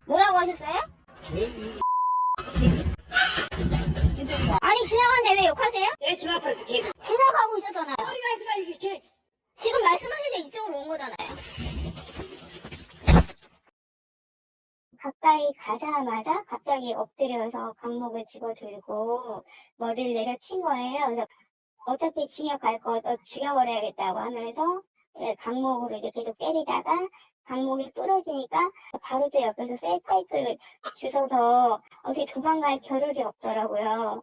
뭐라고 하셨어요? 아니 지나가는데 왜 욕하세요? 내 집 앞으로 이렇게 지나가고 있었잖아요. 머리가 있으면 이렇게 지금 말씀하시는데 이쪽으로 온 거잖아요. 가까이 가자마자 갑자기 엎드려서 강목을 집어들고 머리를 내려친 거예요. 그래서 어차피 징역 갈 거 죽여버려야겠다고 하면서 강목으로 이제 계속 때리다가 강목이 부러지니까 바로 제 옆에서 셀파이프를 주워서 어떻게 도망갈 겨를이 없더라고요.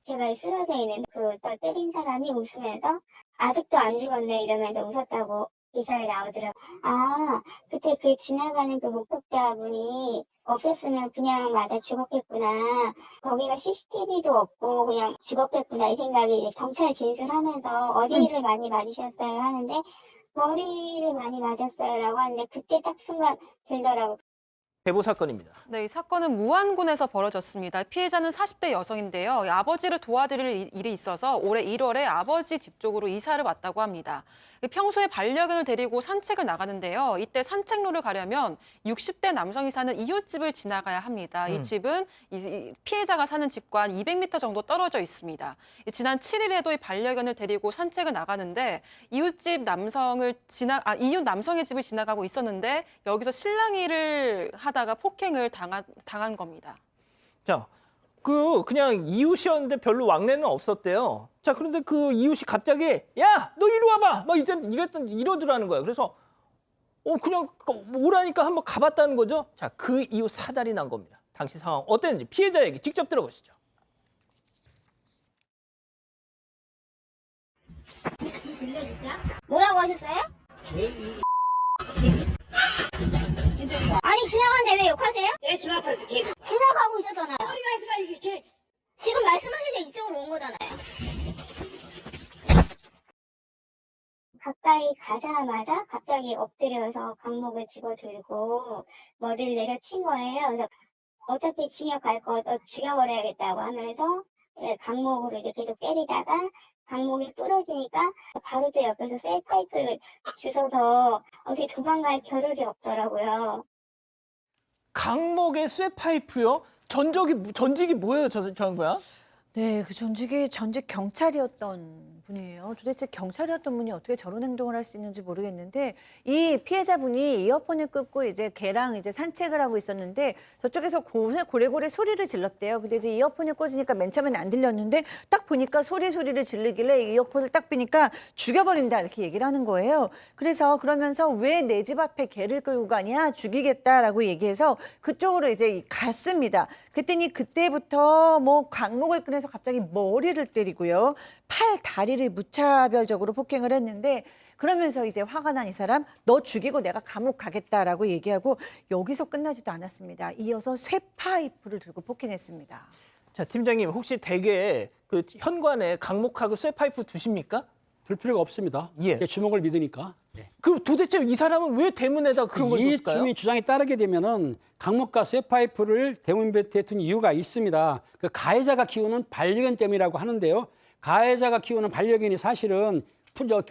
제가 쓰러져 있는 그 때린 사람이 웃으면서 아직도 안 죽었네 이러면서 웃었다고 기사에 나오더라고요. 아, 그때 그 지나가는 그 목격자분이 없었으면 그냥 맞아 죽었겠구나. 거기가 CCTV도 없고 그냥 죽었겠구나 이 생각이 이제 경찰 진술하면서 어디를 많이 맞으셨어요 하는데 머리를 많이 맞았어요 라고 하는데 그때 딱 순간 들더라고요. 제보 사건입니다. 네, 이 사건은 무안군에서 벌어졌습니다. 피해자는 40대 여성인데요. 아버지를 도와드릴 일이 있어서 올해 1월에 아버지 집 쪽으로 이사를 왔다고 합니다. 평소에 반려견을 데리고 산책을 나가는데요. 이때 산책로를 가려면 60대 남성이 사는 이웃집을 지나가야 합니다. 이 집은 이 피해자가 사는 집과 한 200m 정도 떨어져 있습니다. 지난 7일에도 이 반려견을 데리고 산책을 나가는데 이웃 남성의 집을 지나가고 있었는데 여기서 실랑이를 하다가 폭행을 당한 겁니다. 자, 그냥 이웃이었는데 별로 왕래는 없었대요. 자, 그런데 그 이웃이 갑자기 야, 너 이리 와봐. 막 이러더라는 거예요. 그래서 그냥 오라니까 한번 가봤다는 거죠. 자, 그 이후 사달이 난 겁니다. 당시 상황 어땠는지 피해자 얘기 직접 들어보시죠. 뭐라고 하셨어요? 아니 지나가는데 왜 욕하세요? 내 집 앞으로 이렇게 지나가고 있었잖아요. 머리가 있으면 이렇게 지금 말씀하시는데 이쪽으로 온 거잖아요. 가까이 가자마자 갑자기 엎드려서 강목을 집어들고 머리를 내려친 거예요. 그래서 어차피 징역 갈 거 죽여버려야겠다고 하면서 강목으로 이제 계속 때리다가 강목이 부러지니까 바로 제 옆에서 셀파이프를 주워서 어떻게 도망갈 겨를이 없더라고요. 강목의 쇠파이프요? 전직이 뭐예요, 저 양반야? 네, 그 전직 경찰이었던 분이에요. 도대체 경찰이었던 분이 어떻게 저런 행동을 할 수 있는지 모르겠는데 이 피해자분이 이어폰을 끄고 이제 걔랑 이제 산책을 하고 있었는데 저쪽에서 고래고래 소리를 질렀대요. 근데 이제 이어폰을 꽂으니까 맨 처음엔 안 들렸는데 딱 보니까 소리를 지르길래 이어폰을 딱 빼니까 죽여버린다 이렇게 얘기를 하는 거예요. 그러면서 왜 내 집 앞에 개를 끌고 가냐 죽이겠다라고 얘기해서 그쪽으로 이제 갔습니다. 그때부터 뭐 강목을 꺼내서 갑자기 머리를 때리고요. 팔, 다리를 무차별적으로 폭행을 했는데 그러면서 이제 화가 난 이 사람 너 죽이고 내가 감옥 가겠다라고 얘기하고 여기서 끝나지도 않았습니다. 이어서 쇠파이프를 들고 폭행했습니다. 자, 팀장님 혹시 댁에 그 현관에 강목하고 쇠파이프 두십니까? 둘 필요가 없습니다. 예. 주먹을 믿으니까. 네. 그럼 도대체 이 사람은 왜 대문에다 그런 걸 이 뒀을까요? 주민 주장에 따르게 되면은 강목과 쇠파이프를 대문 곁에 둔 이유가 있습니다. 그 가해자가 키우는 반려견 때문이라고 하는데요. 가해자가 키우는 반려견이 사실은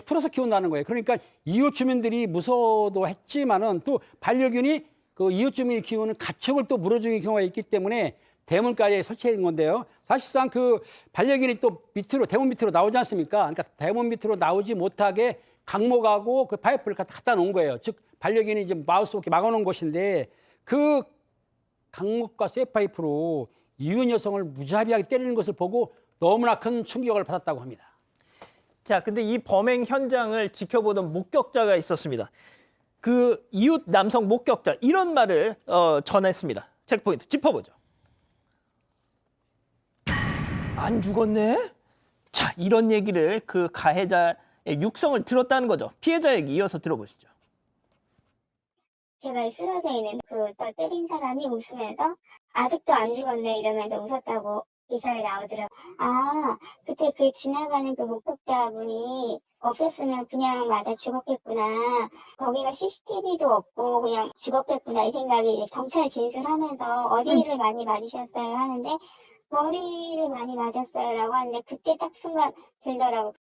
풀어서 키운다는 거예요. 그러니까 이웃 주민들이 무서워도 했지만은 또 반려견이 그 이웃 주민이 키우는 가축을 또 물어주는 경우가 있기 때문에 대문까지 설치한 건데요. 사실상 그 반려견이 또 대문 밑으로 나오지 않습니까? 그러니까 대문 밑으로 나오지 못하게 강목하고 그 파이프를 갖다 놓은 거예요. 즉 반려견이 이제 마우스 이렇게 막아놓은 곳인데 그 강목과 쇠파이프로 이웃 여성을 무자비하게 때리는 것을 보고 너무나 큰 충격을 받았다고 합니다. 자, 근데 이 범행 현장을 지켜보던 목격자가 있었습니다. 그 이웃 남성 목격자 이런 말을 전했습니다. 체크포인트 짚어보죠. 안 죽었네? 자, 이런 얘기를 그 가해자의 육성을 들었다는 거죠. 피해자 얘기 이어서 들어보시죠. 제가 쓰러져 있는 그 때린 사람이 웃으면서 아직도 안 죽었네 이러면서 웃었다고 기사에 나오더라고요. 아, 그때 그 지나가는 그 목격자분이 없었으면 그냥 맞아 죽었겠구나. 거기가 CCTV도 없고 그냥 죽었겠구나 이 생각이 경찰 진술하면서 어디를 많이 맞으셨어요 하는데 머리를 많이 맞았어요 라고 하는데 그때 딱 순간 들더라고요.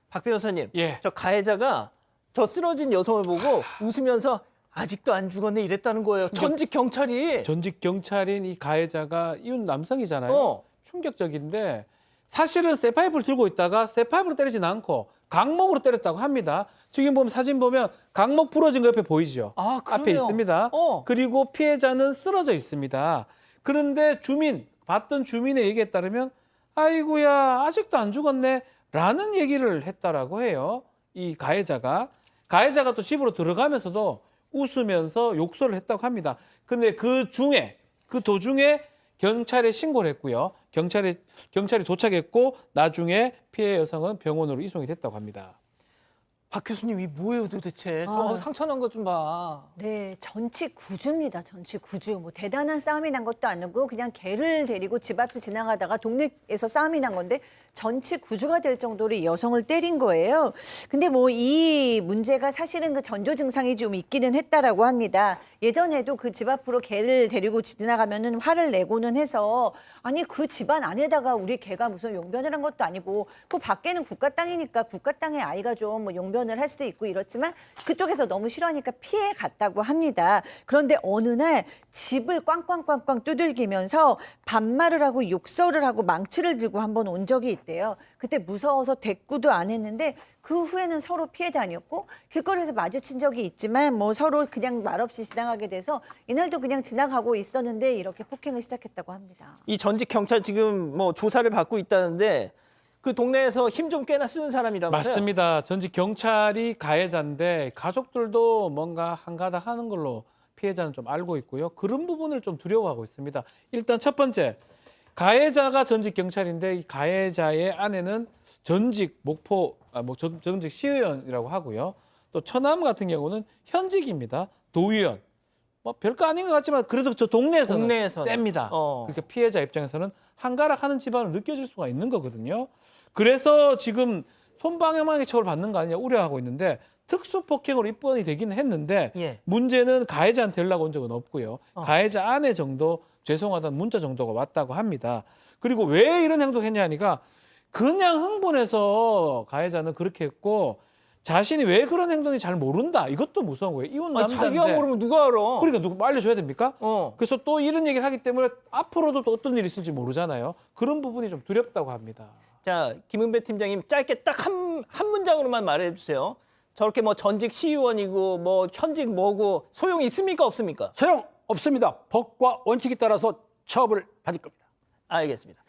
박 변호사님, 예. 저 가해자가 저 쓰러진 여성을 보고 웃으면서 아직도 안 죽었네 이랬다는 거예요. 전직 경찰이. 전직 경찰인 이 가해자가 이웃 남성이잖아요. 어. 충격적인데 사실은 쇠파이프를 들고 있다가 쇠파이프로 때리진 않고 강목으로 때렸다고 합니다. 지금 보면 사진 보면 강목 부러진 거 옆에 보이죠? 아, 앞에 그러네요. 있습니다. 그리고 피해자는 쓰러져 있습니다. 그런데 봤던 주민의 얘기에 따르면 아이고야 아직도 안 죽었네 라는 얘기를 했다라고 해요. 이 가해자가 또 집으로 들어가면서도 웃으면서 욕설을 했다고 합니다. 근데 그 도중에 경찰에 신고를 했고요. 경찰이 도착했고 나중에 피해 여성은 병원으로 이송이 됐다고 합니다. 박 교수님 이 뭐예요 도대체? 상처난 거 좀 봐. 네, 전치 구주입니다. 전치 구주. 뭐 대단한 싸움이 난 것도 아니고 그냥 개를 데리고 집 앞을 지나가다가 동네에서 싸움이 난 건데 전치 구주가 될 정도로 이 여성을 때린 거예요. 근데 뭐 이 문제가 사실은 그 전조 증상이 좀 있기는 했다라고 합니다. 예전에도 그 집 앞으로 개를 데리고 지나가면은 화를 내고는 해서 아니 그 집안 안에다가 우리 개가 무슨 용변을 한 것도 아니고 그 밖에는 국가 땅이니까 국가 땅에 아이가 좀 뭐 용변을 할 수도 있고 이렇지만 그쪽에서 너무 싫어하니까 피해 갔다고 합니다. 그런데 어느 날 집을 꽝꽝꽝꽝 두들기면서 반말을 하고 욕설을 하고 망치를 들고 한번 온 적이 있대요. 그때 무서워서 대꾸도 안 했는데 그 후에는 서로 피해 다녔고 길거리에서 마주친 적이 있지만 뭐 서로 그냥 말없이 지나가게 돼서 이날도 그냥 지나가고 있었는데 이렇게 폭행을 시작했다고 합니다. 이 전직 경찰 지금 뭐 조사를 받고 있다는데 그 동네에서 힘 좀 꽤나 쓰는 사람이라면서요? 맞습니다. 전직 경찰이 가해자인데 가족들도 뭔가 한가닥 하는 걸로 피해자는 좀 알고 있고요. 그런 부분을 좀 두려워하고 있습니다. 일단 첫 번째, 가해자가 전직 경찰인데 이 가해자의 아내는 전직 전직 시의원이라고 하고요. 또 처남 같은 경우는 현직입니다. 도의원. 뭐 별거 아닌 것 같지만 그래도 저 동네에서는 셉니다. 그러니까 피해자 입장에서는 한가락하는 집안을 느껴질 수가 있는 거거든요. 그래서 지금 손방망이 처벌 받는 거 아니냐 우려하고 있는데 특수폭행으로 입건이 되기는 했는데 예. 문제는 가해자한테 연락 온 적은 없고요. 가해자 아내 정도 죄송하다는 문자 정도가 왔다고 합니다. 그리고 왜 이런 행동했냐니까 그냥 흥분해서 가해자는 그렇게 했고 자신이 왜 그런 행동이 잘 모른다. 이것도 무서운 거예요. 이웃 남자인데. 자기가 모르면 누가 알아? 그러니까 누구 알려줘야 됩니까? 어. 그래서 또 이런 얘기를 하기 때문에 앞으로도 또 어떤 일이 있을지 모르잖아요. 그런 부분이 좀 두렵다고 합니다. 자, 김은배 팀장님 짧게 딱 한 문장으로만 말해주세요. 저렇게 뭐 전직 시의원이고 뭐 현직 뭐고 소용이 있습니까 없습니까? 소용 없습니다. 법과 원칙에 따라서 처벌을 받을 겁니다. 알겠습니다.